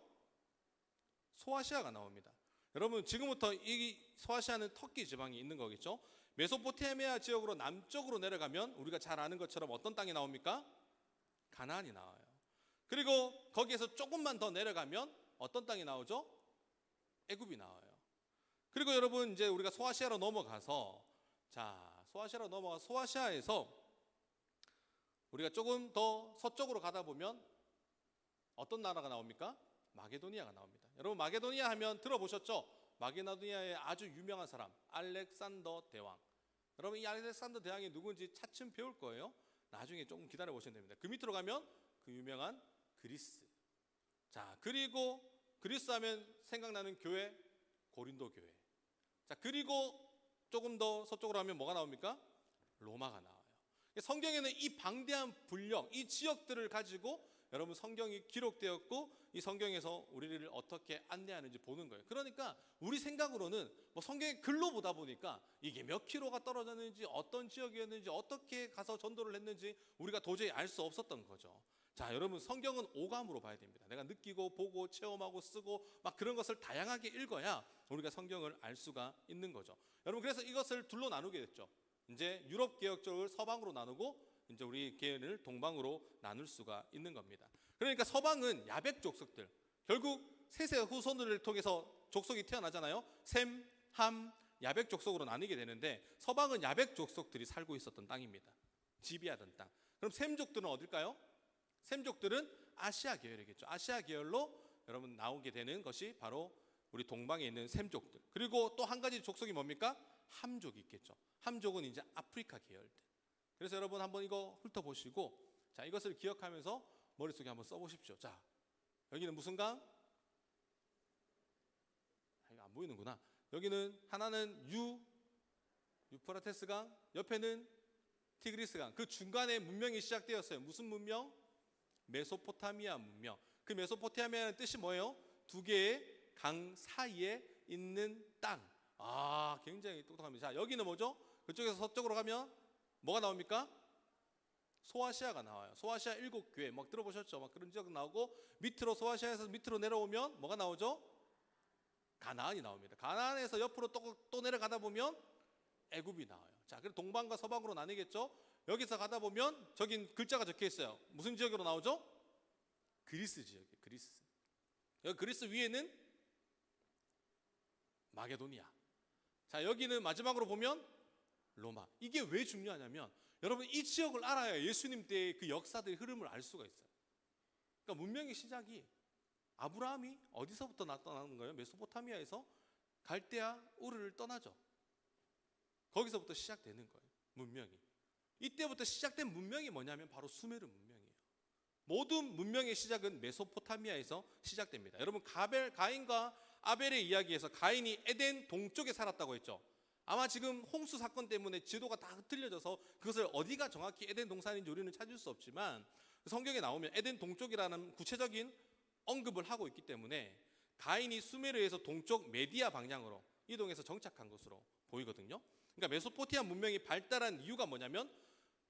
소아시아가 나옵니다. 여러분 지금부터 이 소아시아는 터키 지방이 있는 거겠죠? 메소포타미아 지역으로 남쪽으로 내려가면 우리가 잘 아는 것처럼 어떤 땅이 나옵니까? 가나안이 나와요. 그리고 거기에서 조금만 더 내려가면 어떤 땅이 나오죠? 애굽이 나와요. 그리고 여러분 이제 우리가 소아시아로 넘어가서 소아시아에서 우리가 조금 더 서쪽으로 가다 보면 어떤 나라가 나옵니까? 마게도니아가 나옵니다. 여러분 마게도니아 하면 들어보셨죠? 마게도니아의 아주 유명한 사람 알렉산더 대왕. 여러분 이 알렉산더 대왕이 누군지 차츰 배울 거예요. 나중에 조금 기다려 보시면 됩니다. 그 밑으로 가면 그 유명한 그리스. 자, 그리고 그리스 하면 생각나는 교회 고린도 교회. 자, 그리고 조금 더 서쪽으로 가면 뭐가 나옵니까? 로마가 나와요. 성경에는 이 방대한 분량, 이 지역들을 가지고 여러분 성경이 기록되었고 이 성경에서 우리를 어떻게 안내하는지 보는 거예요. 그러니까 우리 생각으로는 성경의 글로 보다 보니까 이게 몇 킬로가 떨어졌는지 어떤 지역이었는지 어떻게 가서 전도를 했는지 우리가 도저히 알 수 없었던 거죠. 자, 여러분 성경은 오감으로 봐야 됩니다. 내가 느끼고 보고 체험하고 쓰고 막 그런 것을 다양하게 읽어야 우리가 성경을 알 수가 있는 거죠. 여러분 그래서 이것을 둘로 나누게 됐죠. 이제 유럽 개혁 쪽을 서방으로 나누고 이제 우리 교회를 동방으로 나눌 수가 있는 겁니다. 그러니까 서방은 야벳 족속들, 결국 셋의 후손들을 통해서 족속이 태어나잖아요. 셈, 함, 야벳 족속으로 나뉘게 되는데 서방은 야벳 족속들이 살고 있었던 땅입니다. 지배하던 땅. 그럼 셈족들은 어딜까요? 셈족들은 아시아 계열이겠죠. 아시아 계열로 여러분 나오게 되는 것이 바로 우리 동방에 있는 셈족들. 그리고 또 한 가지 족속이 뭡니까? 함족이 있겠죠. 함족은 이제 아프리카 계열들. 그래서 여러분 한번 이거 훑어보시고, 자, 이것을 기억하면서 머릿속에 한번 써보십시오. 자, 여기는 무슨 강? 이거 안 보이는구나. 여기는 하나는 유프라테스 강, 옆에는 티그리스 강. 그 중간에 문명이 시작되었어요. 무슨 문명? 메소포타미아 문명. 그 메소포타미아의 뜻이 뭐예요? 두 개의 강 사이에 있는 땅. 아, 굉장히 똑똑합니다. 자, 여기는 뭐죠? 그쪽에서 서쪽으로 가면 뭐가 나옵니까? 소아시아가 나와요. 소아시아 7교회 막 들어보셨죠? 막 그런 지역 나오고, 밑으로 소아시아에서 밑으로 내려오면 뭐가 나오죠? 가나안이 나옵니다. 가나안에서 옆으로 또 내려가다 보면 애굽이 나와요. 자, 그럼 동방과 서방으로 나뉘겠죠? 여기서 가다 보면 저긴 글자가 적혀 있어요. 무슨 지역으로 나오죠? 그리스 지역이에요. 그리스. 여기 그리스 위에는 마게도니아. 자, 여기는 마지막으로 보면 로마. 이게 왜 중요하냐면 여러분 이 지역을 알아야 예수님 때의 그 역사들의 흐름을 알 수가 있어요. 그러니까 문명의 시작이 아브라함이 어디서부터 나타나는 거예요? 메소포타미아에서 갈대아 우르를 떠나죠. 거기서부터 시작되는 거예요. 문명이. 이때부터 시작된 문명이 뭐냐면 바로 수메르 문명이에요. 모든 문명의 시작은 메소포타미아에서 시작됩니다. 여러분 가인과 아벨의 이야기에서 가인이 에덴 동쪽에 살았다고 했죠. 아마 지금 홍수 사건 때문에 지도가 다 흐트려져서 그것을 어디가 정확히 에덴 동산인지 우리는 찾을 수 없지만 성경에 나오면 에덴 동쪽이라는 구체적인 언급을 하고 있기 때문에 가인이 수메르에서 동쪽 메디아 방향으로 이동해서 정착한 것으로 보이거든요. 그러니까 메소포타미아 문명이 발달한 이유가 뭐냐면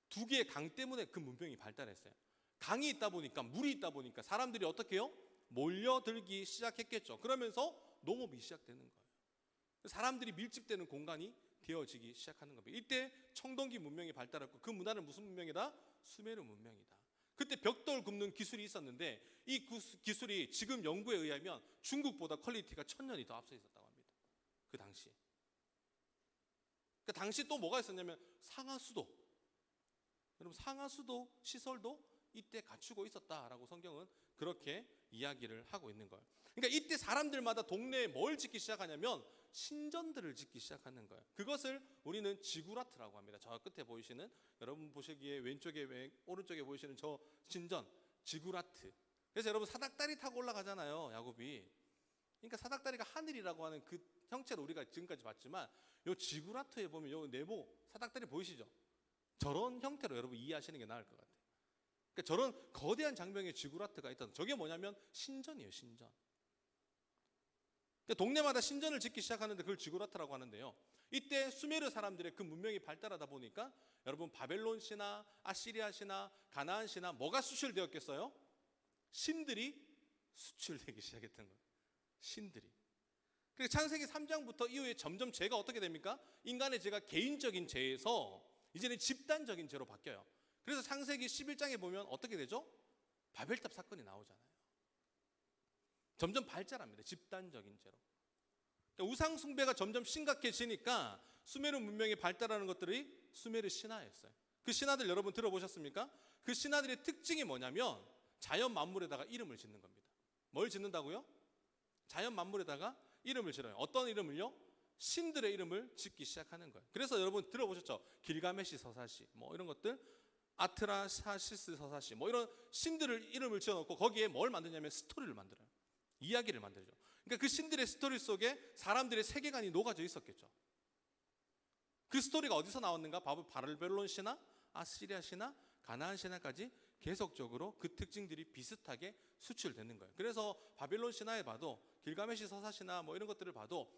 두 개의 강 때문에 그 문명이 발달했어요. 강이 있다 보니까, 물이 있다 보니까 사람들이 어떻게 해요? 몰려들기 시작했겠죠. 그러면서 농업이 시작되는 거예요. 사람들이 밀집되는 공간이 되어지기 시작하는 겁니다. 이때 청동기 문명이 발달했고 그 문화는 무슨 문명이다? 수메르 문명이다. 그때 벽돌 굽는 기술이 있었는데 이 기술이 지금 연구에 의하면 중국보다 퀄리티가 1000년이 더 앞서 있었다고 합니다. 그 당시에. 그 당시 또 뭐가 있었냐면 상하수도. 여러분 상하수도 시설도 이때 갖추고 있었다라고 성경은 그렇게 이야기를 하고 있는 거예요. 그러니까 이때 사람들마다 동네에 뭘 짓기 시작하냐면 신전들을 짓기 시작하는 거예요. 그것을 우리는 지구라트라고 합니다. 저 끝에 보이시는, 여러분 보시기에 왼쪽에 오른쪽에 보이시는 저 신전 지구라트. 그래서 여러분 사닥다리 타고 올라가잖아요, 야곱이. 그러니까 사닥다리가 하늘이라고 하는 그 형체를 우리가 지금까지 봤지만 요 지구라트에 보면 요 네모 사닥다리 보이시죠? 저런 형태로 여러분 이해하시는 게 나을 것 같아요. 그러니까 저런 거대한 장벽의 지구라트가 있던, 저게 뭐냐면 신전이에요, 신전. 그러니까 동네마다 신전을 짓기 시작하는데 그걸 지구라트라고 하는데요. 이때 수메르 사람들의 그 문명이 발달하다 보니까 여러분 바벨론 신화, 아시리아 신화, 가나안 신화 뭐가 수출되었겠어요? 신들이 수출되기 시작했던 거예요. 신들이. 그래서 창세기 3장부터 이후에 점점 죄가 어떻게 됩니까? 인간의 죄가 개인적인 죄에서 이제는 집단적인 죄로 바뀌어요. 그래서 창세기 11장에 보면 어떻게 되죠? 바벨탑 사건이 나오잖아요. 점점 발전합니다. 집단적인 죄로. 그러니까 우상 숭배가 점점 심각해지니까 수메르 문명이 발달하는 것들이 수메르 신화였어요. 그 신화들 여러분 들어보셨습니까? 그 신화들의 특징이 뭐냐면 자연 만물에다가 이름을 짓는 겁니다. 뭘 짓는다고요? 자연 만물에다가 이름을 지어요. 어떤 이름을요? 신들의 이름을 짓기 시작하는 거예요. 그래서 여러분 들어보셨죠? 길가메시 서사시 뭐 이런 것들, 아트라샤시스 서사시 뭐 이런 신들을 이름을 지어놓고 거기에 뭘 만드냐면 스토리를 만들어요. 이야기를 만들죠. 그러니까 그 신들의 스토리 속에 사람들의 세계관이 녹아져 있었겠죠. 그 스토리가 어디서 나왔는가? 바벨론 신화, 아시리아 신화, 가나안 신화까지 계속적으로 그 특징들이 비슷하게 수출되는 거예요. 그래서 바벨론 신화에 봐도 길가메시 서사시나 뭐 이런 것들을 봐도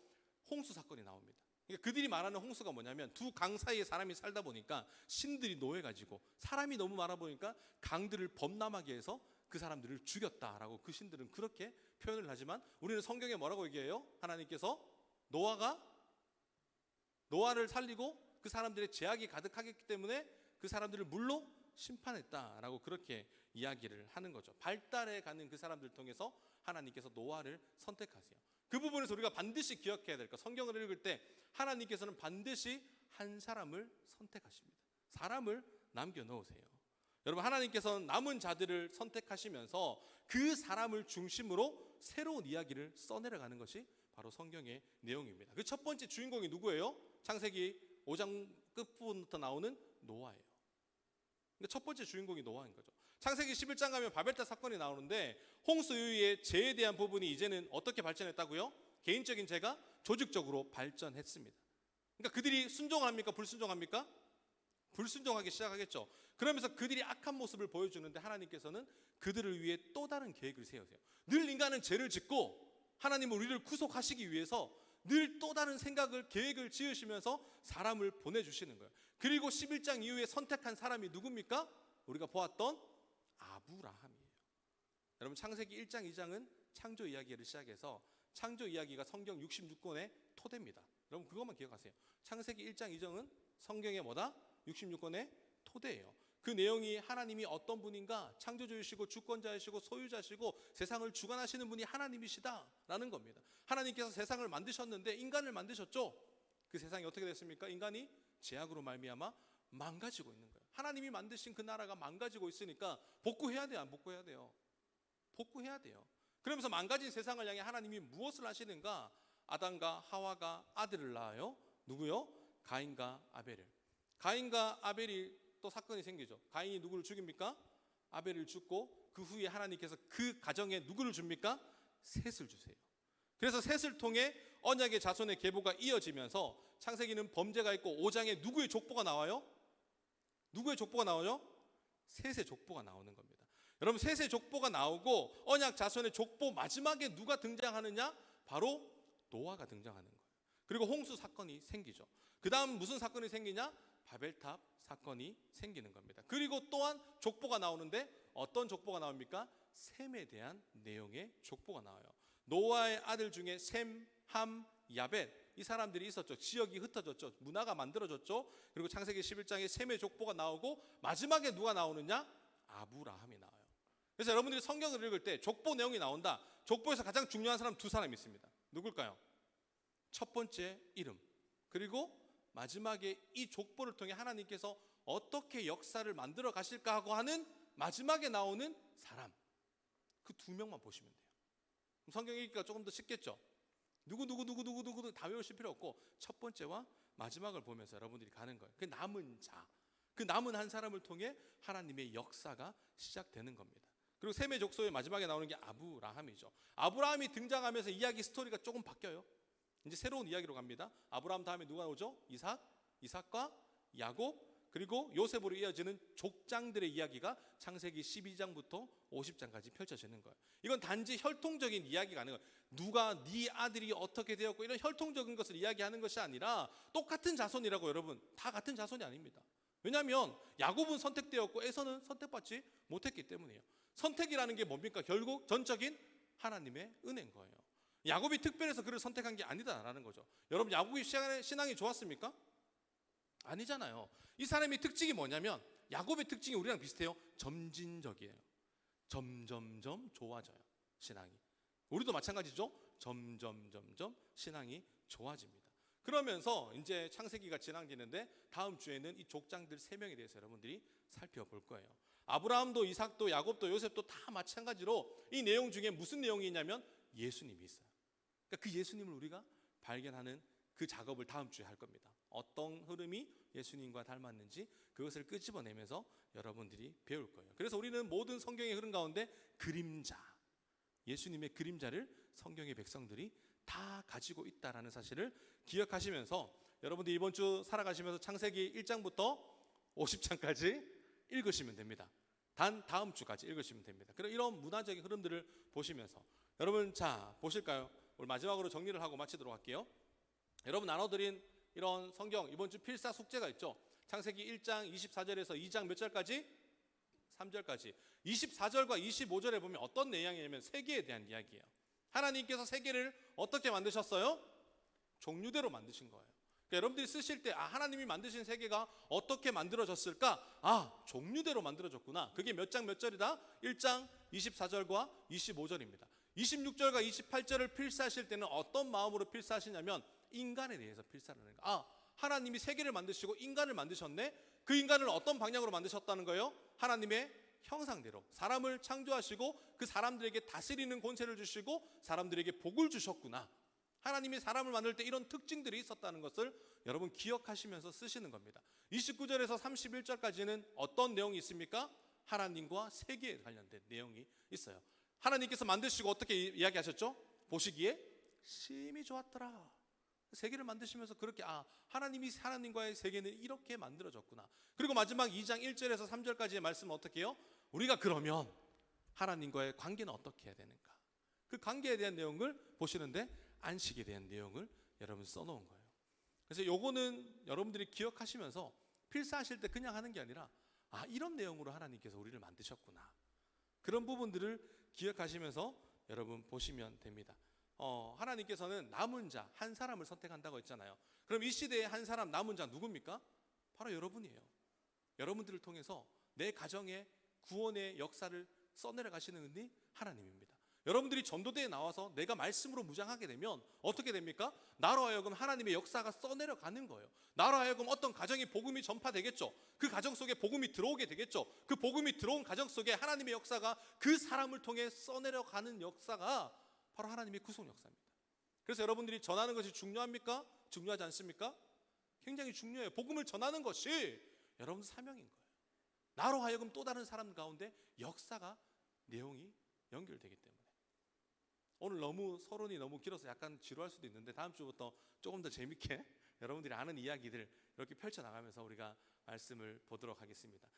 홍수 사건이 나옵니다. 그러니까 그들이 말하는 홍수가 뭐냐면 두 강 사이에 사람이 살다 보니까 신들이 노해가지고 사람이 너무 많아 보니까 강들을 범람하게 해서 그 사람들을 죽였다라고 그 신들은 그렇게 표현을 하지만 우리는 성경에 뭐라고 얘기해요? 하나님께서 노아를 살리고 그 사람들의 죄악이 가득하기 때문에 그 사람들을 물로 심판했다라고 그렇게 이야기를 하는 거죠. 발달해 가는 그 사람들을 통해서 하나님께서 노아를 선택하세요. 그 부분에서 우리가 반드시 기억해야 될 것, 성경을 읽을 때 하나님께서는 반드시 한 사람을 선택하십니다. 사람을 남겨놓으세요. 여러분, 하나님께서는 남은 자들을 선택하시면서 그 사람을 중심으로 새로운 이야기를 써내려가는 것이 바로 성경의 내용입니다. 그 첫 번째 주인공이 누구예요? 창세기 5장 끝부분부터 나오는 노아예요. 그러니까 첫 번째 주인공이 노아인 거죠. 창세기 11장 가면 바벨탑 사건이 나오는데 홍수 이후에 죄에 대한 부분이 이제는 어떻게 발전했다고요? 개인적인 죄가 조직적으로 발전했습니다. 그러니까 그들이 순종합니까? 불순종합니까? 불순종하기 시작하겠죠. 그러면서 그들이 악한 모습을 보여주는데 하나님께서는 그들을 위해 또 다른 계획을 세우세요. 늘 인간은 죄를 짓고 하나님은 우리를 구속하시기 위해서 늘 또 다른 생각을, 계획을 지으시면서 사람을 보내주시는 거예요. 그리고 11장 이후에 선택한 사람이 누굽니까? 우리가 보았던 아브라함이에요. 여러분, 창세기 1장, 2장은 창조 이야기를 시작해서 창조 이야기가 성경 66권의 토대입니다. 여러분, 그것만 기억하세요. 창세기 1장, 2장은 성경의 뭐다? 66권의 토대예요. 그 내용이 하나님이 어떤 분인가, 창조주이시고 주권자이시고 소유자시고 세상을 주관하시는 분이 하나님이시다라는 겁니다. 하나님께서 세상을 만드셨는데 인간을 만드셨죠. 그 세상이 어떻게 됐습니까? 인간이 죄악으로 말미암아 망가지고 있는 거예요. 하나님이 만드신 그 나라가 망가지고 있으니까 복구해야 돼요? 안 복구해야 돼요? 복구해야 돼요. 그러면서 망가진 세상을 향해 하나님이 무엇을 하시는가? 아담과 하와가 아들을 낳아요. 누구요? 가인과 아벨을. 가인과 아벨이 또 사건이 생기죠. 가인이 누구를 죽입니까? 아벨을 죽고 그 후에 하나님께서 그 가정에 누구를 줍니까? 셋을 주세요. 그래서 셋을 통해 언약의 자손의 계보가 이어지면서 창세기는 범죄가 있고 5장에 누구의 족보가 나와요? 누구의 족보가 나오죠? 셋의 족보가 나오는 겁니다. 여러분, 셋의 족보가 나오고 언약 자손의 족보 마지막에 누가 등장하느냐? 바로 노아가 등장하는 거예요. 그리고 홍수 사건이 생기죠. 그 다음 무슨 사건이 생기냐? 바벨탑 사건이 생기는 겁니다. 그리고 또한 족보가 나오는데 어떤 족보가 나옵니까? 셈에 대한 내용의 족보가 나와요. 노아의 아들 중에 셈, 함, 야벳, 이 사람들이 있었죠. 지역이 흩어졌죠. 문화가 만들어졌죠. 그리고 창세기 11장에 셈의 족보가 나오고 마지막에 누가 나오느냐? 아브라함이 나와요. 그래서 여러분들이 성경을 읽을 때 족보 내용이 나온다. 족보에서 가장 중요한 사람 두 사람이 있습니다. 누굴까요? 첫 번째 이름, 그리고 마지막에 이 족보를 통해 하나님께서 어떻게 역사를 만들어 가실까 하고 하는 마지막에 나오는 사람, 그 두 명만 보시면 돼요. 성경 읽기가 조금 더 쉽겠죠. 누구 다 외우실 필요 없고 첫 번째와 마지막을 보면서 여러분들이 가는 거예요. 그 남은 자, 그 남은 한 사람을 통해 하나님의 역사가 시작되는 겁니다. 그리고 셈의 족속의 마지막에 나오는 게 아브라함이죠. 아브라함이 등장하면서 이야기 스토리가 조금 바뀌어요. 이제 새로운 이야기로 갑니다. 아브라함 다음에 누가 오죠? 이삭과 야곱, 그리고 요셉으로 이어지는 족장들의 이야기가 창세기 12장부터 50장까지 펼쳐지는 거예요. 이건 단지 혈통적인 이야기가 아닌 거예요. 누가 네 아들이 어떻게 되었고 이런 혈통적인 것을 이야기하는 것이 아니라 똑같은 자손이라고. 여러분, 다 같은 자손이 아닙니다. 왜냐하면 야곱은 선택되었고 에서는 선택받지 못했기 때문이에요. 선택이라는 게 뭡니까? 결국 전적인 하나님의 은혜인 거예요. 야곱이 특별해서 그를 선택한 게 아니다라는 거죠. 여러분, 야곱이 신앙이 좋았습니까? 아니잖아요. 이 사람의 특징이 뭐냐면 야곱의 특징이 우리랑 비슷해요. 점진적이에요. 점점점 좋아져요, 신앙이. 우리도 마찬가지죠. 점점점점 신앙이 좋아집니다. 그러면서 이제 창세기가 진행되는데 다음 주에는 이 족장들 3명에 대해서 여러분들이 살펴볼 거예요. 아브라함도 이삭도 야곱도 요셉도 다 마찬가지로 이 내용 중에 무슨 내용이 있냐면 예수님이 있어요. 그러니까 그 예수님을 우리가 발견하는 그 작업을 다음 주에 할 겁니다. 어떤 흐름이 예수님과 닮았는지 그것을 끄집어내면서 여러분들이 배울 거예요. 그래서 우리는 모든 성경의 흐름 가운데 그림자, 예수님의 그림자를 성경의 백성들이 다 가지고 있다라는 사실을 기억하시면서 여러분들이 이번 주 살아가시면서 창세기 1장부터 50장까지 읽으시면 됩니다. 단 다음 주까지 읽으시면 됩니다. 그럼 이런 문화적인 흐름들을 보시면서 여러분, 자 보실까요? 오늘 마지막으로 정리를 하고 마치도록 할게요. 여러분, 나눠드린 이런 성경 이번 주 필사 숙제가 있죠. 창세기 1장 24절에서 2장 몇 절까지? 3절까지. 24절과 25절에 보면 어떤 내용이냐면 세계에 대한 이야기예요. 하나님께서 세계를 어떻게 만드셨어요? 종류대로 만드신 거예요. 그러니까 여러분들이 쓰실 때 하나님이 만드신 세계가 어떻게 만들어졌을까? 종류대로 만들어졌구나. 그게 몇 장 몇 절이다? 1장 24절과 25절입니다. 26절과 28절을 필사하실 때는 어떤 마음으로 필사하시냐면 인간에 대해서 필사를 하는 거예요. 하나님이 세계를 만드시고 인간을 만드셨네. 그 인간을 어떤 방향으로 만드셨다는 거예요? 하나님의 형상대로 사람을 창조하시고 그 사람들에게 다스리는 권세를 주시고 사람들에게 복을 주셨구나. 하나님이 사람을 만들 때 이런 특징들이 있었다는 것을 여러분 기억하시면서 쓰시는 겁니다. 29절에서 31절까지는 어떤 내용이 있습니까? 하나님과 세계에 관련된 내용이 있어요. 하나님께서 만드시고 어떻게 이야기하셨죠? 보시기에 심히 좋았더라. 세계를 만드시면서 그렇게 하나님이 하나님과의 세계는 이렇게 만들어졌구나. 그리고 마지막 2장 1절에서 3절까지의 말씀은 어떻게 해요? 우리가 그러면 하나님과의 관계는 어떻게 해야 되는가? 그 관계에 대한 내용을 보시는데 안식에 대한 내용을 여러분 써놓은 거예요. 그래서 요거는 여러분들이 기억하시면서 필사하실 때 그냥 하는 게 아니라 이런 내용으로 하나님께서 우리를 만드셨구나. 그런 부분들을 기억하시면서 여러분 보시면 됩니다. 하나님께서는 남은 자 한 사람을 선택한다고 했잖아요. 그럼 이 시대에 한 사람 남은 자 누굽니까? 바로 여러분이에요. 여러분들을 통해서 내 가정의 구원의 역사를 써내려 가시는 분이 하나님입니다. 여러분들이 전도대에 나와서 내가 말씀으로 무장하게 되면 어떻게 됩니까? 나로 하여금 하나님의 역사가 써내려 가는 거예요. 나로 하여금 어떤 가정에 복음이 전파되겠죠. 그 가정 속에 복음이 들어오게 되겠죠. 그 복음이 들어온 가정 속에 하나님의 역사가 그 사람을 통해 써내려 가는 역사가 바로 하나님의 구속 역사입니다. 그래서 여러분들이 전하는 것이 중요합니까? 중요하지 않습니까? 굉장히 중요해요. 복음을 전하는 것이 여러분 사명인 거예요. 나로 하여금 또 다른 사람 가운데 역사가 내용이 연결되기 때문에. 오늘 서론이 너무 길어서 약간 지루할 수도 있는데 다음 주부터 조금 더 재밌게 여러분들이 아는 이야기들 이렇게 펼쳐나가면서 우리가 말씀을 보도록 하겠습니다.